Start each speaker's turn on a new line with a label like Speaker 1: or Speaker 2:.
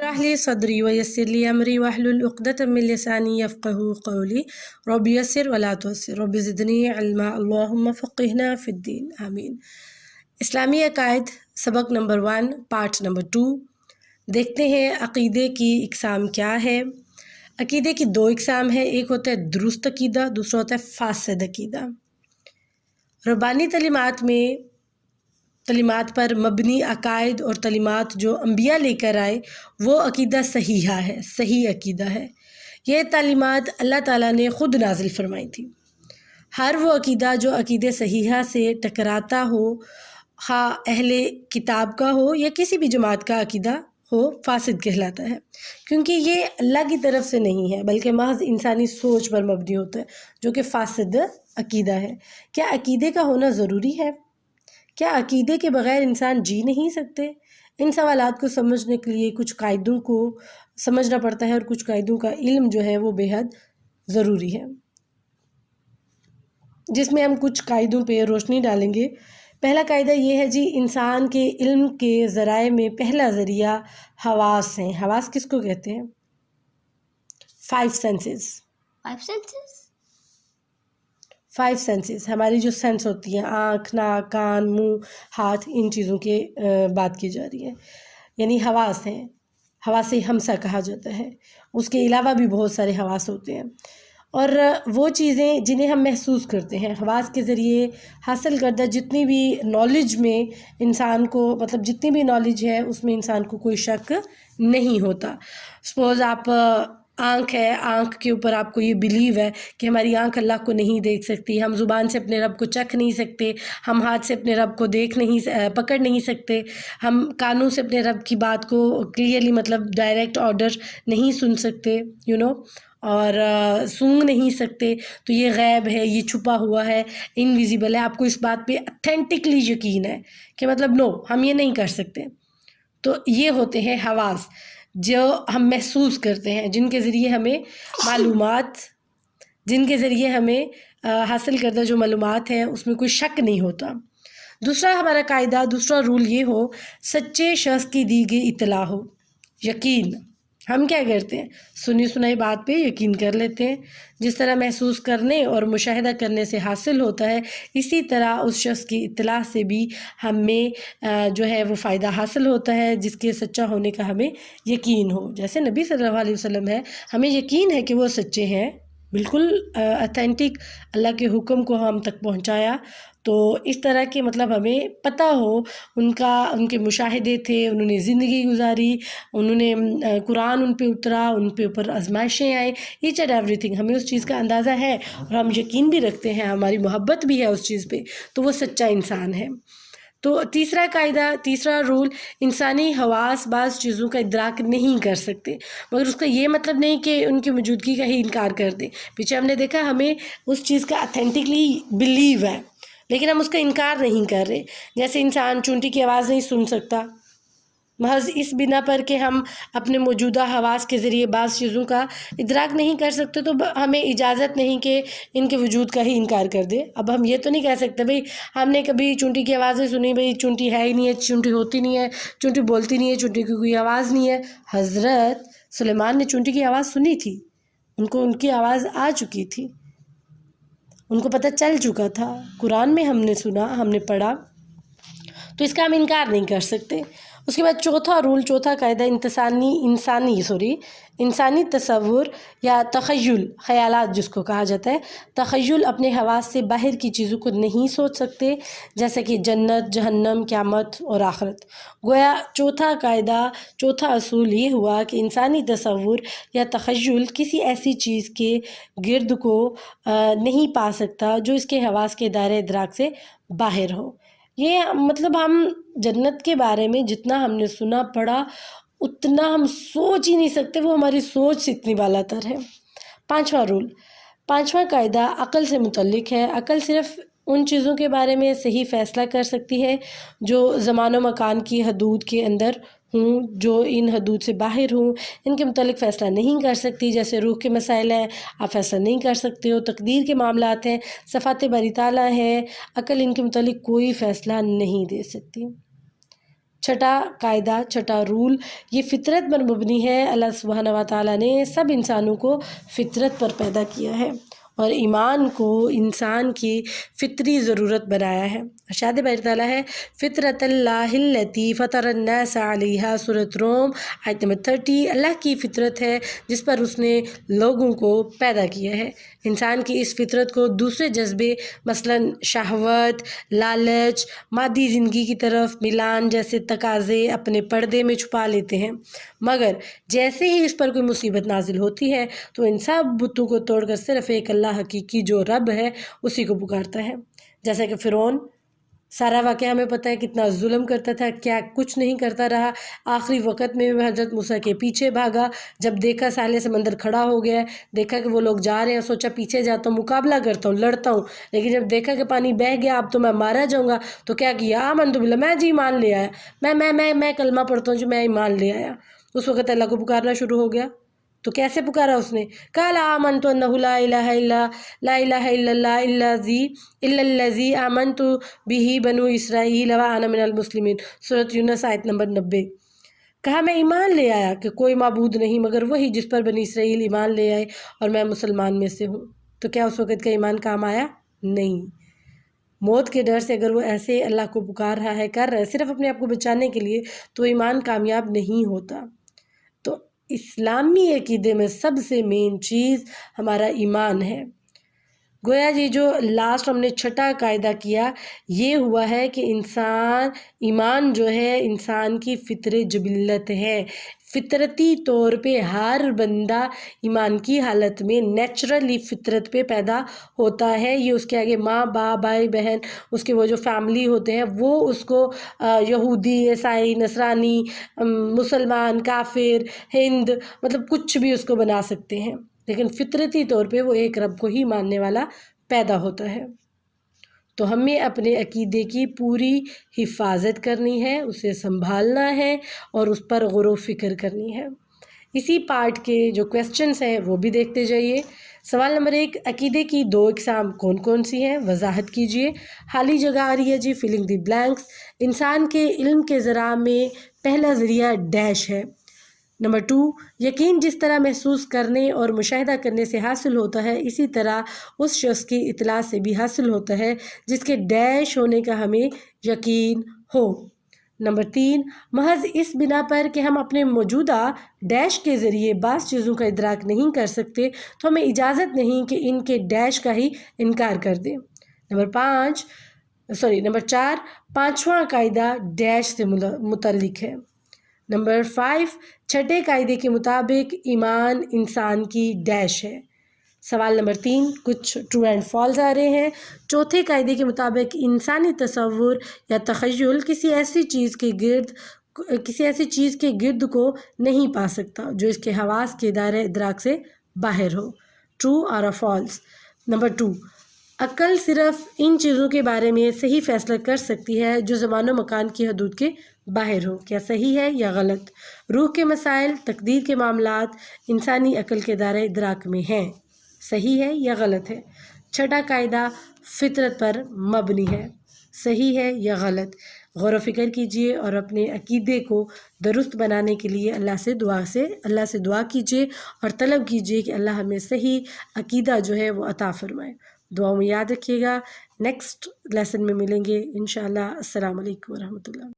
Speaker 1: اشرح لي صدري ويسر لي أمري واحلل عقدة من لساني يفقهوا قولي رب يسر ولا تعسر رب زدني علما اللهم فقهنا في الدين آمین۔ اسلامی عقائد سبق نمبر 1 پارٹ نمبر 2۔ دیکھتے ہیں عقیدے کی اقسام کیا ہے۔ عقیدے کی 2 اقسام ہیں، ایک ہوتا ہے درست عقیدہ، دوسرا ہوتا ہے فاسد عقیدہ۔ ربانی تعلیمات پر مبنی عقائد اور تعلیمات جو انبیاء لے کر آئے وہ عقیدہ صحیحہ ہے، صحیح عقیدہ ہے۔ یہ تعلیمات اللہ تعالیٰ نے خود نازل فرمائی تھی۔ ہر وہ عقیدہ جو عقیدہ صحیحہ سے ٹکراتا ہو، خواہ اہل کتاب کا ہو یا کسی بھی جماعت کا عقیدہ ہو، فاسد کہلاتا ہے، کیونکہ یہ اللہ کی طرف سے نہیں ہے بلکہ محض انسانی سوچ پر مبنی ہوتا ہے، جو کہ فاسد عقیدہ ہے۔ کیا عقیدے کا ہونا ضروری ہے؟ کیا عقیدے کے بغیر انسان جی نہیں سکتے؟ ان سوالات کو سمجھنے کے لیے کچھ قاعدوں کو سمجھنا پڑتا ہے، اور کچھ قاعدوں کا علم جو ہے وہ بے حد ضروری ہے، جس میں ہم کچھ قاعدوں پہ روشنی ڈالیں گے۔ پہلا قاعدہ یہ ہے جی، انسان کے علم کے ذرائع میں پہلا ذریعہ حواس ہیں۔ حواس کس کو کہتے ہیں؟ 5 سینسز۔ 5 سینسز ہماری جو سینس ہوتی ہیں، آنکھ، ناک، کان، منہ، ہاتھ، ان چیزوں کے بات کی جا رہی ہے، یعنی حواس ہیں۔ حواس خمسہ کہا جاتا ہے۔ اس کے علاوہ بھی بہت سارے حواس ہوتے ہیں، اور وہ چیزیں جنہیں ہم محسوس کرتے ہیں، حواس کے ذریعے حاصل کردہ جتنی بھی نالج میں انسان کو، مطلب جتنی بھی نالج ہے اس میں انسان کو کوئی شک نہیں ہوتا۔ سپوز آپ آنکھ ہے، آنکھ کے اوپر آپ کو یہ بیلیو ہے کہ ہماری آنکھ اللہ کو نہیں دیکھ سکتی، ہم زبان سے اپنے رب کو چکھ نہیں سکتے، ہم ہاتھ سے اپنے رب کو پکڑ نہیں سکتے، ہم کانوں سے اپنے رب کی بات کو کلیئرلی، مطلب ڈائریکٹ آرڈر نہیں سن سکتے، اور سونگ نہیں سکتے۔ تو یہ غیب ہے، یہ چھپا ہوا ہے، انویزیبل ہے۔ آپ کو اس بات پہ اتھینٹکلی یقین ہے کہ مطلب نو، ہم یہ نہیں کر سکتے۔ تو یہ ہوتے ہیں حواس جو ہم محسوس کرتے ہیں، جن کے ذریعے ہمیں معلومات، جن کے ذریعے ہمیں حاصل کردہ جو معلومات ہیں اس میں کوئی شک نہیں ہوتا۔ دوسرا ہمارا قاعدہ، دوسرا رول یہ ہو، سچے شخص کی دی گئی اطلاع ہو، یقین۔ ہم کیا کرتے ہیں؟ سنی سنائی بات پہ یقین کر لیتے ہیں۔ جس طرح محسوس کرنے اور مشاہدہ کرنے سے حاصل ہوتا ہے، اسی طرح اس شخص کی اطلاع سے بھی ہمیں جو ہے وہ فائدہ حاصل ہوتا ہے، جس کے سچا ہونے کا ہمیں یقین ہو۔ جیسے نبی صلی اللہ علیہ وسلم ہے، ہمیں یقین ہے کہ وہ سچے ہیں، بالکل اتھینٹک اللہ کے حکم کو ہم تک پہنچایا۔ تو اس طرح کے مطلب ہمیں پتہ ہو، ان کے مشاہدے تھے، انہوں نے زندگی گزاری، انہوں نے قرآن ان پہ اترا، ان پہ اوپر آزمائشیں آئیں، ایچ اینڈ ایوری تھنگ ہمیں اس چیز کا اندازہ ہے، اور ہم یقین بھی رکھتے ہیں، ہماری محبت بھی ہے اس چیز پہ، تو وہ سچا انسان ہے۔ تو تیسرا قاعدہ، تیسرا رول، انسانی حواس بعض چیزوں کا ادراک نہیں کر سکتے، مگر اس کا یہ مطلب نہیں کہ ان کی موجودگی کا ہی انکار کر دیں۔ پیچھے ہم نے دیکھا ہمیں اس چیز کا اتھینٹکلی بلیو ہے، لیکن ہم اس کا انکار نہیں کر رہے۔ جیسے انسان چونٹی کی آواز نہیں سن سکتا، محض اس بنا پر کہ ہم اپنے موجودہ حواس کے ذریعے بعض چیزوں کا ادراک نہیں کر سکتے، تو ہمیں اجازت نہیں کہ ان کے وجود کا ہی انکار کر دے۔ اب ہم یہ تو نہیں کہہ سکتے بھئی ہم نے کبھی چونٹی کی آوازیں سنی، بھئی چونٹی ہے ہی نہیں ہے، چونٹی ہوتی نہیں ہے، چونٹی بولتی نہیں ہے، چونٹی کی کوئی آواز نہیں ہے۔ حضرت سلیمان نے چونٹی کی آواز سنی تھی، ان کی آواز آ چکی تھی، ان کو پتہ چل چکا تھا، قرآن میں ہم نے سنا، ہم نے پڑھا، تو اس کا ہم انکار نہیں کر سکتے۔ اس کے بعد چوتھا رول، چوتھا قاعدہ، انسانی تصور یا تخیل، خیالات جس کو کہا جاتا ہے، تخیل اپنے حواس سے باہر کی چیزوں کو نہیں سوچ سکتے، جیسے کہ جنت، جہنم، قیامت اور آخرت۔ گویا چوتھا قاعدہ، چوتھا اصول یہ ہوا کہ انسانی تصور یا تخیل کسی ایسی چیز کے گرد کو نہیں پا سکتا جو اس کے حواس کے دائرۂ ادراک سے باہر ہو۔ یہ مطلب ہم جنت کے بارے میں جتنا ہم نے سنا پڑھا اتنا ہم سوچ ہی نہیں سکتے، وہ ہماری سوچ سے اتنی بالا تر ہے۔ پانچواں رول، پانچواں قاعدہ عقل سے متعلق ہے۔ عقل صرف ان چیزوں کے بارے میں صحیح فیصلہ کر سکتی ہے جو زمان و مکان کی حدود کے اندر ہوں، جو ان حدود سے باہر ہوں، ان کے متعلق فیصلہ نہیں کر سکتی۔ جیسے روح کے مسائل ہیں، آپ فیصلہ نہیں کر سکتے ہو، تقدیر کے معاملات ہیں، صفات باری تعالیٰ ہیں، عقل ان کے متعلق کوئی فیصلہ نہیں دے سکتی۔ چھٹا قاعدہ، چھٹا رول، یہ فطرت پر مبنی ہے۔ اللہ سبحانہ و تعالیٰ نے سب انسانوں کو فطرت پر پیدا کیا ہے اور ایمان کو انسان کی فطری ضرورت بنایا ہے۔ ارشاد باری تعالیٰ ہے فطرت اللہ التی فطر الناس علیہا، سورۃ روم آیت نمبر 30۔ اللہ کی فطرت ہے جس پر اس نے لوگوں کو پیدا کیا ہے۔ انسان کی اس فطرت کو دوسرے جذبے مثلاً شہوت، لالچ، مادی زندگی کی طرف میلان جیسے تقاضے اپنے پردے میں چھپا لیتے ہیں، مگر جیسے ہی اس پر کوئی مصیبت نازل ہوتی ہے تو ان سب بتوں کو توڑ کر صرف ایک اللہ حقیقی جو رب ہے اسی کو پکارتا ہے۔ جیسا کہ فرعون، سارا واقعہ ہمیں پتہ ہے کتنا ظلم کرتا تھا، کیا کچھ نہیں کرتا رہا، آخری وقت میں بھی حضرت موسیٰ کے پیچھے بھاگا، جب دیکھا سالے سمندر کھڑا ہو گیا، دیکھا کہ وہ لوگ جا رہے ہیں، سوچا پیچھے جاتا ہوں، مقابلہ کرتا ہوں، لڑتا ہوں، لیکن جب دیکھا کہ پانی بہہ گیا اب تو میں مارا جاؤں گا، تو کیا کیا، آمنت باللہ، میں جی ایمان لے آیا، میں کلمہ پڑھتا ہوں جو میں ایمان لے آیا۔ اس وقت اللہ کو پکارنا شروع ہو گیا۔ تو کیسے پکارا اس نے؟ قال آمنت انہ لا الہ الا الذی آمنت بہ بنو اسرائیل وانا من المسلمین، سورۃ یونس آیت نمبر 90۔ کہا میں ایمان لے آیا کہ کوئی معبود نہیں مگر وہی جس پر بنی اسرائیل ایمان لے آئے اور میں مسلمان میں سے ہوں۔ تو کیا اس وقت کا ایمان کام آیا؟ نہیں۔ موت کے ڈر سے اگر وہ ایسے اللہ کو پکار رہا ہے، کر رہا ہے صرف اپنے آپ کو بچانے کے لیے، تو ایمان کامیاب نہیں ہوتا۔ تو اسلامی عقیدے میں سب سے مین چیز ہمارا ایمان ہے۔ گویا یہ جو لاسٹ ہم نے چھٹا قاعدہ کیا یہ ہوا ہے کہ ایمان جو ہے انسان کی فطری جبلت ہے، فطرتی طور پہ ہر بندہ ایمان کی حالت میں نیچرلی فطرت پہ پیدا ہوتا ہے۔ یہ اس کے آگے ماں باپ بھائی بہن اس کے وہ جو فیملی ہوتے ہیں وہ اس کو یہودی، عیسائی، نصرانی، مسلمان، کافر، ہند، مطلب کچھ بھی اس کو بنا سکتے ہیں، لیکن فطرتی طور پہ وہ ایک رب کو ہی ماننے والا پیدا ہوتا ہے۔ تو ہمیں اپنے عقیدے کی پوری حفاظت کرنی ہے، اسے سنبھالنا ہے اور اس پر غور و فکر کرنی ہے۔ اسی پارٹ کے جو کویسچنز ہیں وہ بھی دیکھتے جائیے۔ سوال نمبر 1، عقیدے کی 2 اقسام کون کون سی ہیں؟ وضاحت کیجیے۔ خالی جگہ آ رہی ہے جی، فلنگ دی بلینکس۔ انسان کے علم کے ذرائع میں پہلا ذریعہ ڈیش ہے۔ نمبر 2، یقین جس طرح محسوس کرنے اور مشاہدہ کرنے سے حاصل ہوتا ہے اسی طرح اس شخص کی اطلاع سے بھی حاصل ہوتا ہے جس کے ڈیش ہونے کا ہمیں یقین ہو۔ نمبر 3، محض اس بنا پر کہ ہم اپنے موجودہ ڈیش کے ذریعے بعض چیزوں کا ادراک نہیں کر سکتے تو ہمیں اجازت نہیں کہ ان کے ڈیش کا ہی انکار کر دیں۔ نمبر 4، پانچواں قاعدہ ڈیش سے متعلق ہے۔ نمبر 5، چھٹے قاعدے کے مطابق ایمان انسان کی ڈیش ہے۔ سوال نمبر 3، کچھ ٹرو اینڈ فالس آ رہے ہیں۔ چوتھے قاعدے کے مطابق انسانی تصور یا تخیل کسی ایسی چیز کے گرد کو نہیں پا سکتا جو اس کے حواس کے دائرہ ادراک سے باہر ہو۔ ٹرو اور فالس۔ نمبر 2، عقل صرف ان چیزوں کے بارے میں صحیح فیصلہ کر سکتی ہے جو زمان و مکان کی حدود کے باہر ہو۔ کیا صحیح ہے یا غلط؟ روح کے مسائل، تقدیر کے معاملات انسانی عقل کے دائرہ ادراک میں ہیں۔ صحیح ہے یا غلط ہے؟ چھٹا قاعدہ فطرت پر مبنی ہے۔ صحیح ہے یا غلط؟ غور و فکر کیجیے اور اپنے عقیدے کو درست بنانے کے لیے اللہ سے دعا کیجیے اور طلب کیجیے کہ اللہ ہمیں صحیح عقیدہ جو ہے وہ عطا فرمائے۔ دعاؤں میں یاد رکھیے گا۔ نیکسٹ لیسن میں ملیں گے انشاءاللہ۔ السلام علیکم ورحمۃ اللہ۔